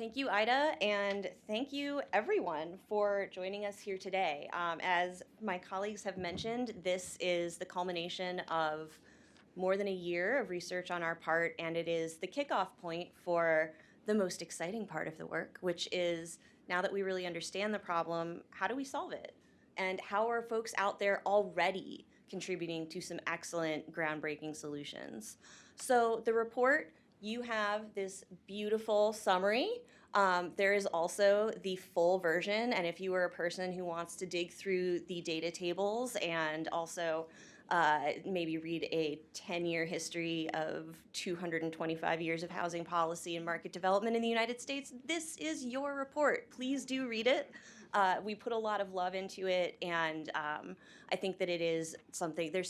Thank you, Ida, and thank you, everyone, for joining us here today. As my colleagues have mentioned, this is the culmination of more than a year of research on our part, and it is the kickoff point for the most exciting part of the work, which is now that we really understand the problem, how do we solve it? And how are folks out there already contributing to some excellent, groundbreaking solutions? So, the report, you have this beautiful summary. There is also the full version, and if you are a person who wants to dig through the data tables and also maybe read a 10-year history of 225 years of housing policy and market development in the United States, this is your report. Please do read it. We put a lot of love into it, and I think that there's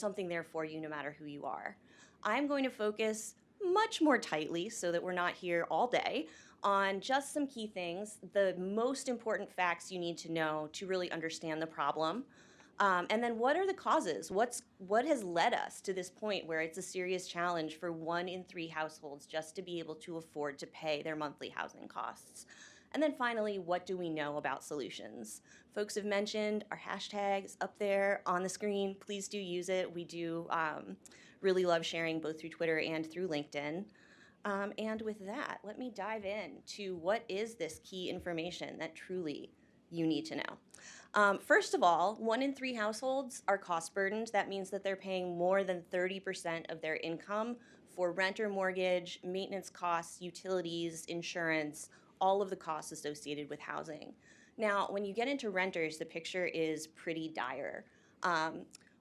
something there for you no matter who you are. I'm going to focus much more tightly so that we're not here all day on just some key things, the most important facts you need to know to really understand the problem. And then what are the causes? What has led us to this point where it's a serious challenge for 1 in 3 households just to be able to afford to pay their monthly housing costs? And then finally, what do we know about solutions? Folks have mentioned our hashtags up there on the screen. Please do use it. We do really love sharing both through Twitter and through LinkedIn. And with that, let me dive in to what is this key information that truly you need to know. First of all, 1 in 3 households are cost burdened. That means that they're paying more than 30% of their income for rent or mortgage, maintenance costs, utilities, insurance, all of the costs associated with housing. Now, when you get into renters, the picture is pretty dire.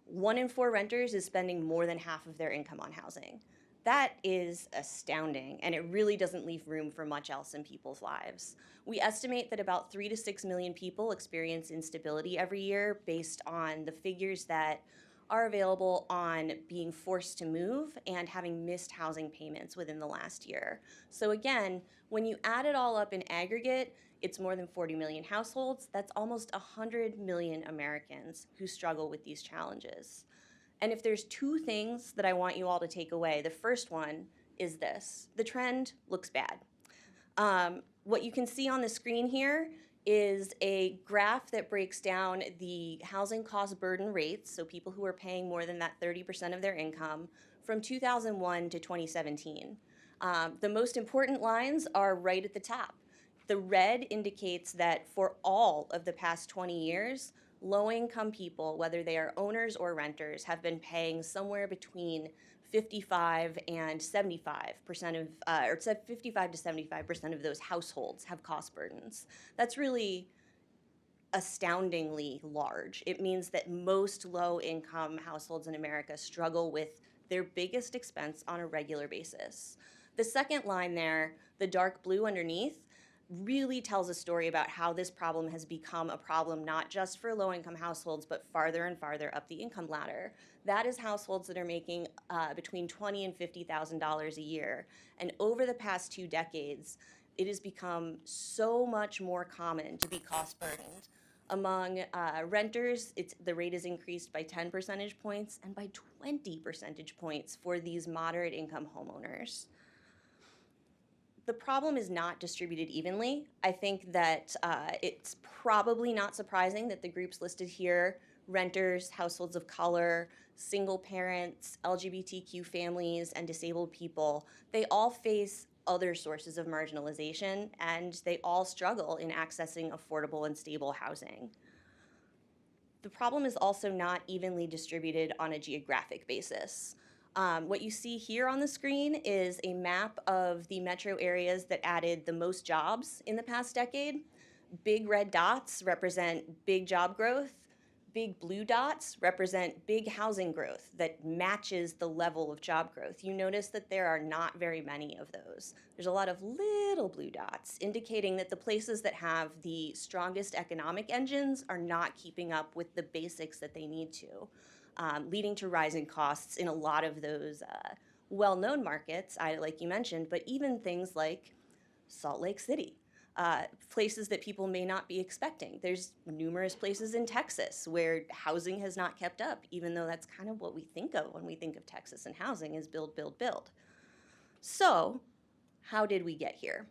1 in 4 renters is spending more than half of their income on housing. That is astounding, and it really doesn't leave room for much else in people's lives. We estimate that about 3 to 6 million people experience instability every year based on the figures that are available on being forced to move and having missed housing payments within the last year. So again, when you add it all up in aggregate, it's more than 40 million households. That's almost 100 million Americans who struggle with these challenges. And if there's 2 things that I want you all to take away, the first one is this: the trend looks bad. What you can see on the screen here is a graph that breaks down the housing cost burden rates, so people who are paying more than that 30% of their income, from 2001 to 2017. The most important lines are right at the top. The red indicates that for all of the past 20 years, low-income people, whether they are owners or renters, have been paying somewhere between 55 and 75% of, or 55 to 75% of those households have cost burdens. That's really astoundingly large. It means that most low-income households in America struggle with their biggest expense on a regular basis. The second line there, the dark blue underneath, really tells a story about how this problem has become a problem not just for low-income households, but farther and farther up the income ladder. That is households that are making between $20,000 and $50,000 a year. And over the past 2 decades, it has become so much more common to be cost burdened. Among renters, the rate is increased by 10 percentage points and by 20 percentage points for these moderate income homeowners. The problem is not distributed evenly. I think that it's probably not surprising that the groups listed here, renters, households of color, single parents, LGBTQ families, and disabled people, they all face other sources of marginalization, and they all struggle in accessing affordable and stable housing. The problem is also not evenly distributed on a geographic basis. What you see here on the screen is a map of the metro areas that added the most jobs in the past decade. Big red dots represent big job growth. Big blue dots represent big housing growth that matches the level of job growth. You notice that there are not very many of those. There's a lot of little blue dots, indicating that the places that have the strongest economic engines are not keeping up with the basics that they need to. Leading to rising costs in a lot of those well-known markets, like you mentioned, but even things like Salt Lake City, places that people may not be expecting. There's numerous places in Texas where housing has not kept up, even though that's kind of what we think of when we think of Texas and housing is build, build, build. So how did we get here?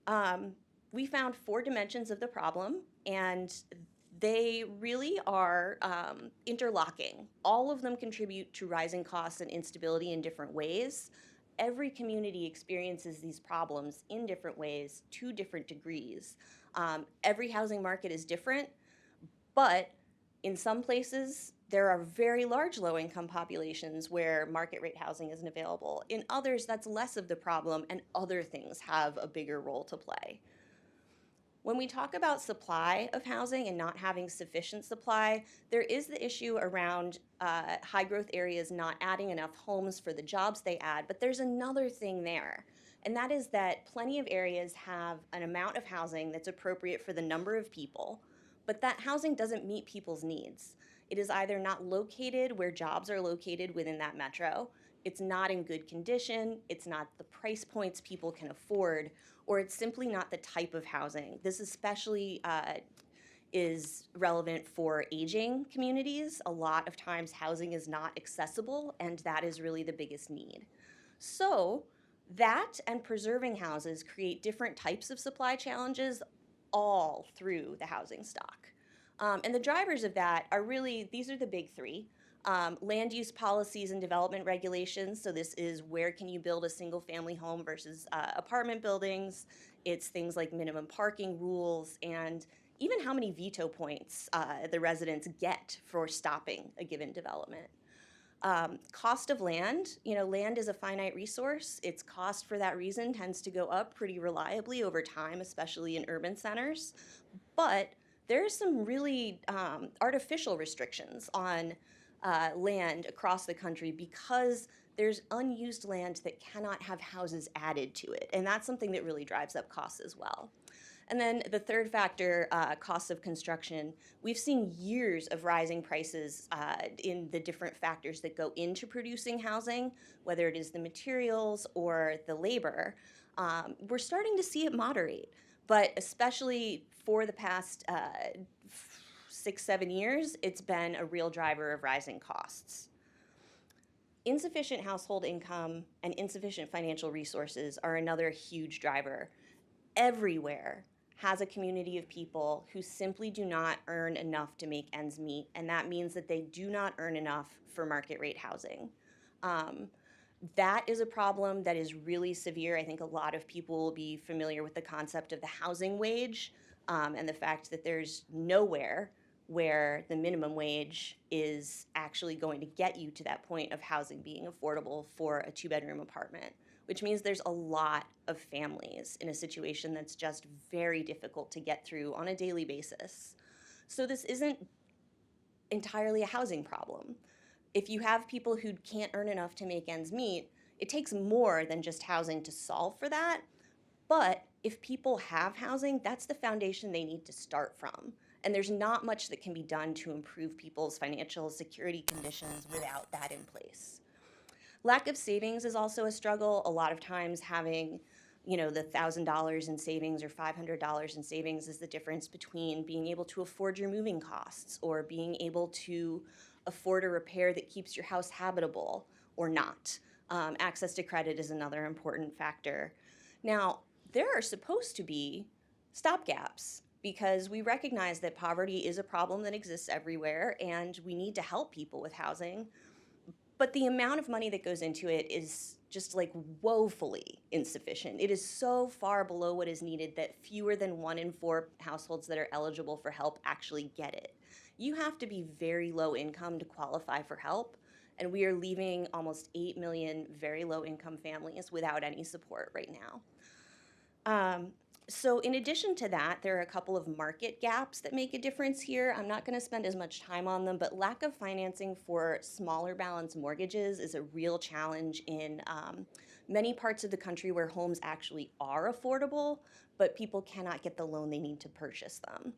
Um, we found 4 dimensions of the problem, and they really are interlocking. All of them contribute to rising costs and instability in different ways. Every community experiences these problems in different ways to different degrees. Every housing market is different, but in some places, there are very large low-income populations where market rate housing isn't available. In others, that's less of the problem, and other things have a bigger role to play. When we talk about supply of housing and not having sufficient supply, there is the issue around high growth areas not adding enough homes for the jobs they add, but there's another thing there. And that is that plenty of areas have an amount of housing that's appropriate for the number of people, but that housing doesn't meet people's needs. It is either not located where jobs are located within that metro, it's not in good condition, it's not the price points people can afford, or it's simply not the type of housing. This especially is relevant for aging communities. A lot of times housing is not accessible, and that is really the biggest need. So that and preserving houses create different types of supply challenges all through the housing stock. And the drivers of that are really, these are the big three. Land use policies and development regulations. So this is where can you build a single family home versus apartment buildings. It's things like minimum parking rules and even how many veto points the residents get for stopping a given development. Cost of land, land is a finite resource. Its cost for that reason tends to go up pretty reliably over time, especially in urban centers. But there are some really artificial restrictions on land across the country because there's unused land that cannot have houses added to it. And that's something that really drives up costs as well. And then the third factor, costs of construction. We've seen years of rising prices in the different factors that go into producing housing, whether it is the materials or the labor. We're starting to see it moderate, but especially for the past 6-7 years, it's been a real driver of rising costs. Insufficient household income and insufficient financial resources are another huge driver. Everywhere has a community of people who simply do not earn enough to make ends meet, and that means that they do not earn enough for market rate housing. That is a problem that is really severe. I think a lot of people will be familiar with the concept of the housing wage, and the fact that there's nowhere where the minimum wage is actually going to get you to that point of housing being affordable for a 2-bedroom apartment, which means there's a lot of families in a situation that's just very difficult to get through on a daily basis. So this isn't entirely a housing problem. If you have people who can't earn enough to make ends meet, it takes more than just housing to solve for that. But if people have housing, that's the foundation they need to start from. And there's not much that can be done to improve people's financial security conditions without that in place. Lack of savings is also a struggle. A lot of times having, the $1,000 in savings or $500 in savings is the difference between being able to afford your moving costs or being able to afford a repair that keeps your house habitable or not. Access to credit is another important factor. Now, there are supposed to be stopgaps because we recognize that poverty is a problem that exists everywhere and we need to help people with housing. But the amount of money that goes into it is just like woefully insufficient. It is so far below what is needed that fewer than 1 in 4 households that are eligible for help actually get it. You have to be very low income to qualify for help, and we are leaving almost 8 million very low income families without any support right now. So in addition to that, there are a couple of market gaps that make a difference here. I'm not going to spend as much time on them, but lack of financing for smaller balance mortgages is a real challenge in many parts of the country where homes actually are affordable, but people cannot get the loan they need to purchase them.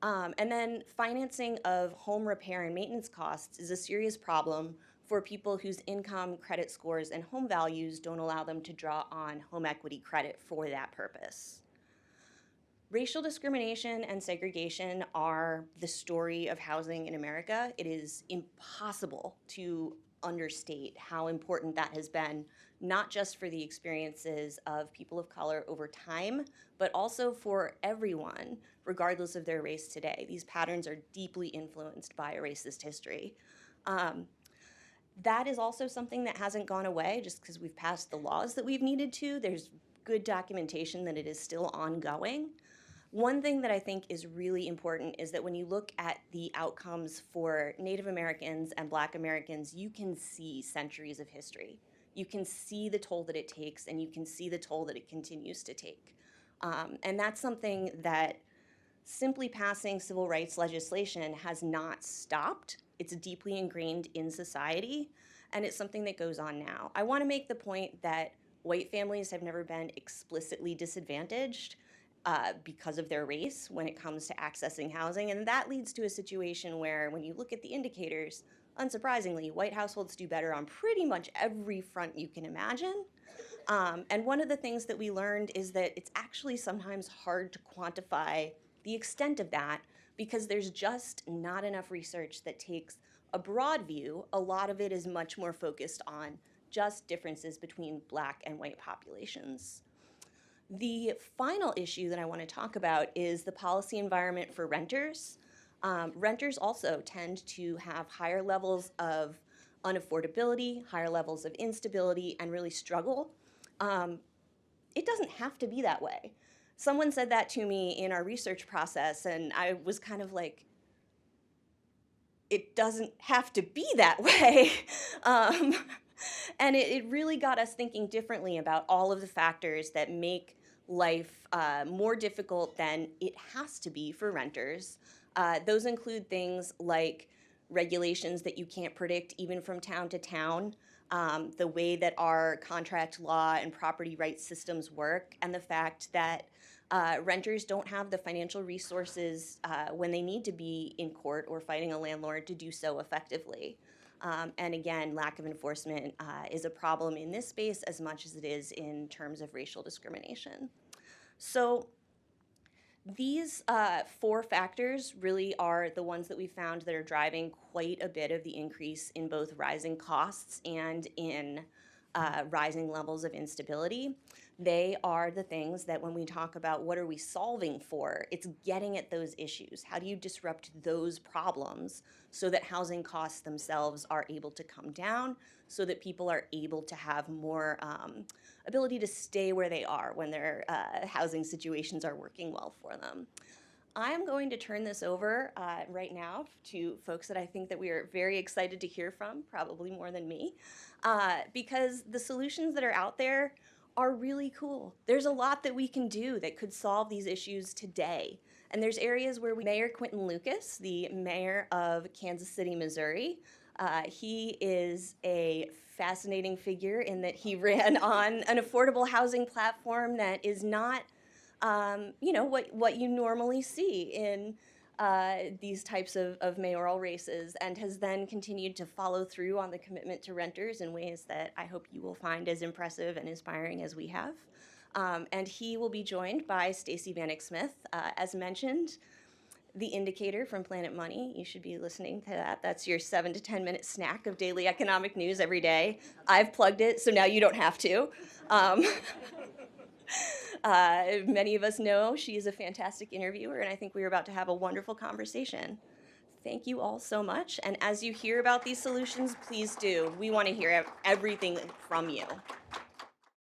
And then financing of home repair and maintenance costs is a serious problem for people whose income, credit scores, and home values don't allow them to draw on home equity credit for that purpose. Racial discrimination and segregation are the story of housing in America. It is impossible to understate how important that has been, not just for the experiences of people of color over time, but also for everyone, regardless of their race today. These patterns are deeply influenced by a racist history. That is also something that hasn't gone away just because we've passed the laws that we've needed to. There's good documentation that it is still ongoing. One thing that I think is really important is that when you look at the outcomes for Native Americans and Black Americans, you can see centuries of history. You can see the toll that it takes, and you can see the toll that it continues to take. And that's something that simply passing civil rights legislation has not stopped. It's deeply ingrained in society, and it's something that goes on now. I want to make the point that white families have never been explicitly disadvantaged because of their race when it comes to accessing housing, and that leads to a situation where when you look at the indicators, unsurprisingly, white households do better on pretty much every front you can imagine. And one of the things that we learned is that it's actually sometimes hard to quantify the extent of that because there's just not enough research that takes a broad view. A lot of it is much more focused on just differences between Black and white populations. The final issue that I want to talk about is the policy environment for renters. Renters also tend to have higher levels of unaffordability, higher levels of instability, and really struggle. It doesn't have to be that way. Someone said that to me in our research process, and I was kind of like, it doesn't have to be that way. And it really got us thinking differently about all of the factors that make life more difficult than it has to be for renters. Those include things like regulations that you can't predict even from town to town, the way that our contract law and property rights systems work, and the fact that renters don't have the financial resources when they need to be in court or fighting a landlord to do so effectively. And again, lack of enforcement is a problem in this space as much as it is in terms of racial discrimination. So these 4 factors really are the ones that we found that are driving quite a bit of the increase in both rising costs and in rising levels of instability. They are the things that when we talk about what are we solving for, it's getting at those issues. How do you disrupt those problems so that housing costs themselves are able to come down, so that people are able to have more ability to stay where they are when their housing situations are working well for them. I'm going to turn this over right now to folks that I think that we are very excited to hear from, probably more than me, because the solutions that are out there are really cool. There's a lot that we can do that could solve these issues today. And there's areas where Mayor Quinton Lucas, the mayor of Kansas City, Missouri, he is a fascinating figure in that he ran on an affordable housing platform that is not what you normally see in these types of mayoral races, and has then continued to follow through on the commitment to renters in ways that I hope you will find as impressive and inspiring as we have. And he will be joined by Stacey Vanek Smith. As mentioned, The Indicator from Planet Money. You should be listening to that. That's your 7 to 10 minute snack of daily economic news every day. I've plugged it, so now you don't have to. Many of us know she is a fantastic interviewer, and I think we're about to have a wonderful conversation. Thank you all so much. And as you hear about these solutions, please do. We want to hear everything from you.